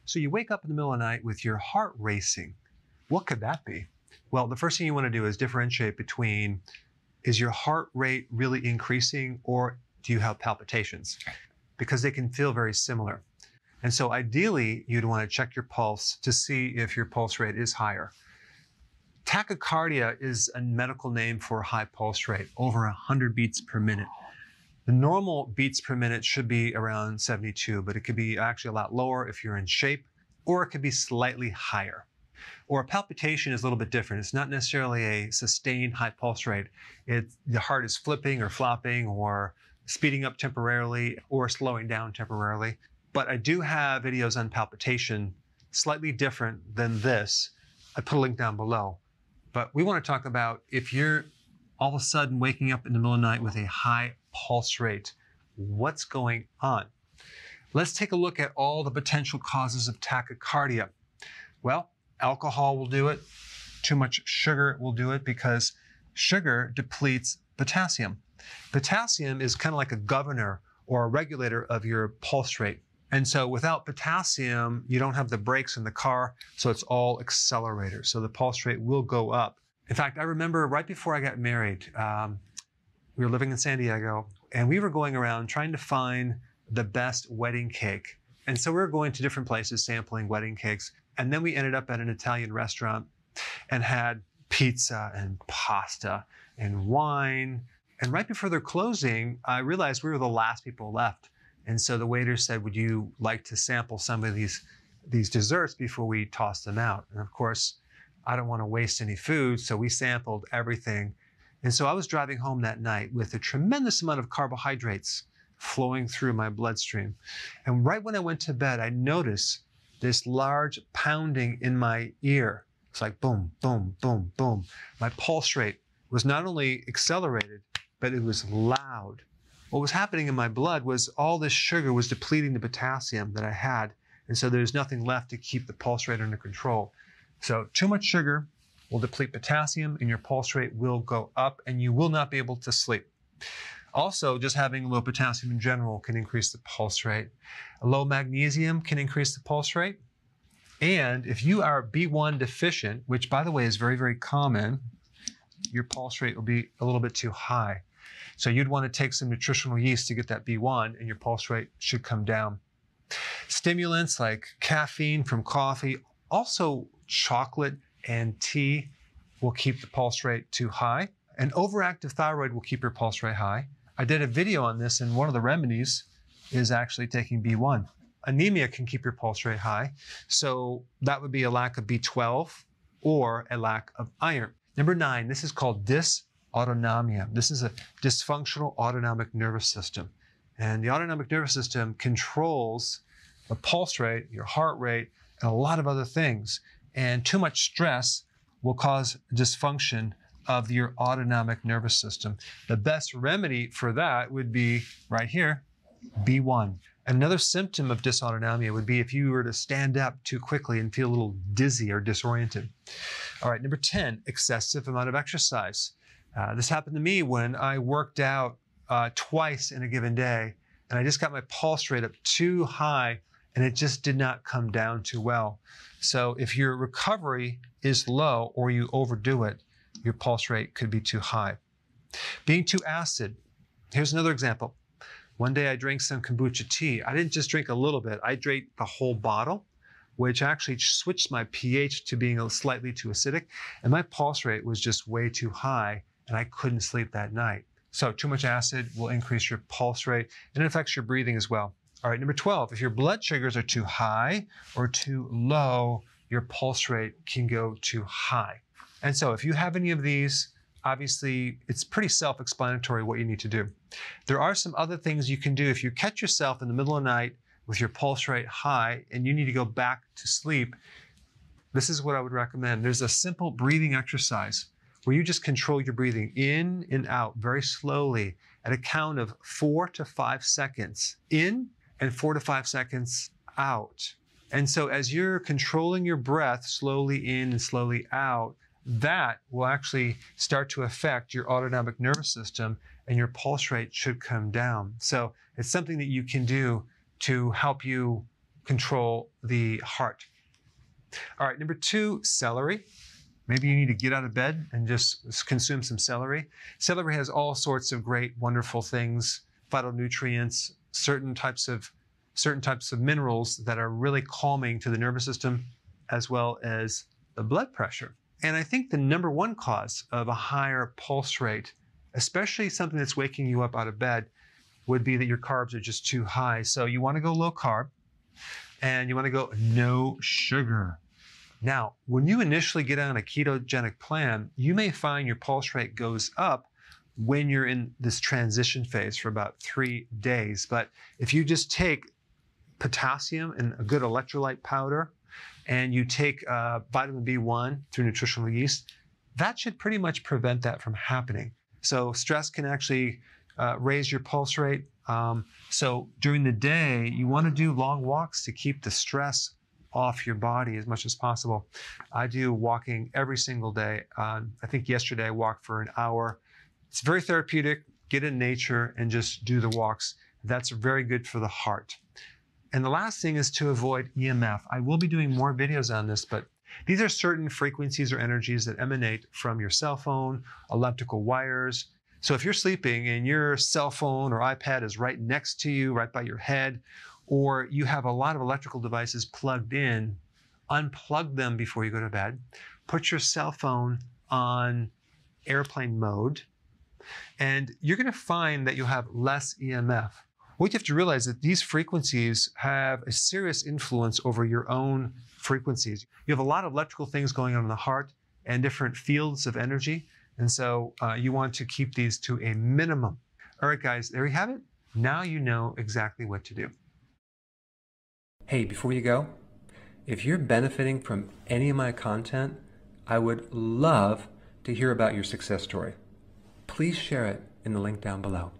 So you wake up in the middle of the night with your heart racing. What could that be? Well, the first thing you want to do is differentiate between, is your heart rate really increasing or do you have palpitations? Because they can feel very similar. And so ideally, you'd want to check your pulse to see if your pulse rate is higher. Tachycardia is a medical name for high pulse rate, over 100 beats per minute. The normal beats per minute should be around 72, but it could be actually a lot lower if you're in shape, or it could be slightly higher. Or a palpitation is a little bit different. It's not necessarily a sustained high pulse rate. The heart is flipping or flopping or speeding up temporarily or slowing down temporarily. But I do have videos on palpitation, slightly different than this. I put a link down below. But we want to talk about if you're all of a sudden waking up in the middle of the night with a high pulse rate, what's going on? Let's take a look at all the potential causes of tachycardia. Well, alcohol will do it. Too much sugar will do it because sugar depletes potassium. Potassium is kind of like a governor or a regulator of your pulse rate. And so without potassium, you don't have the brakes in the car, so it's all accelerator. So the pulse rate will go up. In fact, I remember right before I got married, we were living in San Diego, and we were going around trying to find the best wedding cake. And so we were going to different places sampling wedding cakes. And then we ended up at an Italian restaurant and had pizza and pasta and wine. And right before their closing, I realized we were the last people left. And so the waiter said, would you like to sample some of these desserts before we toss them out? And of course, I don't want to waste any food, so we sampled everything. And so I was driving home that night with a tremendous amount of carbohydrates flowing through my bloodstream. And right when I went to bed, I noticed this large pounding in my ear. It's like boom, boom, boom, boom. My pulse rate was not only accelerated, but it was loud. What was happening in my blood was all this sugar was depleting the potassium that I had. And so there's nothing left to keep the pulse rate under control. So too much sugar will deplete potassium and your pulse rate will go up and you will not be able to sleep. Also, just having low potassium in general can increase the pulse rate. Low magnesium can increase the pulse rate. And if you are B1 deficient, which by the way is very, very common, your pulse rate will be a little bit too high. So you'd want to take some nutritional yeast to get that B1 and your pulse rate should come down. Stimulants like caffeine from coffee, also chocolate and tea will keep the pulse rate too high. An overactive thyroid will keep your pulse rate high. I did a video on this and one of the remedies is actually taking B1. Anemia can keep your pulse rate high. So that would be a lack of B12 or a lack of iron. Number 9, this is called dysautonomia. This is a dysfunctional autonomic nervous system. And the autonomic nervous system controls the pulse rate, your heart rate, and a lot of other things. And too much stress will cause dysfunction of your autonomic nervous system. The best remedy for that would be right here, B1. Another symptom of dysautonomia would be if you were to stand up too quickly and feel a little dizzy or disoriented. All right, number 10, excessive amount of exercise. This happened to me when I worked out twice in a given day, and I just got my pulse rate up too high, and it just did not come down too well. So if your recovery is low or you overdo it, your pulse rate could be too high. Being too acid. Here's another example. One day I drank some kombucha tea. I didn't just drink a little bit. I drank the whole bottle, which actually switched my pH to being slightly too acidic. And my pulse rate was just way too high and I couldn't sleep that night. So too much acid will increase your pulse rate and it affects your breathing as well. All right, number 12, if your blood sugars are too high or too low, your pulse rate can go too high. And so if you have any of these, obviously it's pretty self-explanatory what you need to do. There are some other things you can do if you catch yourself in the middle of the night with your pulse rate high and you need to go back to sleep. This is what I would recommend. There's a simple breathing exercise where you just control your breathing in and out very slowly at a count of 4 to 5 seconds in and 4 to 5 seconds out. And so as you're controlling your breath slowly in and slowly out, that will actually start to affect your autonomic nervous system and your pulse rate should come down. So it's something that you can do to help you control the heart. All right, number 2, celery. Maybe you need to get out of bed and just consume some celery. Celery has all sorts of great, wonderful things, phytonutrients, certain types of minerals that are really calming to the nervous system, as well as the blood pressure. And I think the number 1 cause of a higher pulse rate, especially something that's waking you up out of bed, would be that your carbs are just too high. So you want to go low carb, and you want to go no sugar. Now, when you initially get on a ketogenic plan, you may find your pulse rate goes up when you're in this transition phase for about 3 days. But if you just take potassium and a good electrolyte powder, and you take vitamin B1 through nutritional yeast, that should pretty much prevent that from happening. So stress can actually raise your pulse rate. So during the day, you want to do long walks to keep the stress off your body as much as possible. I do walking every single day. I think yesterday I walked for an hour. It's very therapeutic. Get in nature and just do the walks. That's very good for the heart. And the last thing is to avoid EMF. I will be doing more videos on this, but these are certain frequencies or energies that emanate from your cell phone, electrical wires. So if you're sleeping and your cell phone or iPad is right next to you, right by your head, or you have a lot of electrical devices plugged in, unplug them before you go to bed. Put your cell phone on airplane mode, and you're going to find that you'll have less EMF. What you have to realize is that these frequencies have a serious influence over your own frequencies. You have a lot of electrical things going on in the heart and different fields of energy. And so you want to keep these to a minimum. All right, guys, there you have it. Now you know exactly what to do. Hey, before you go, if you're benefiting from any of my content, I would love to hear about your success story. Please share it in the link down below.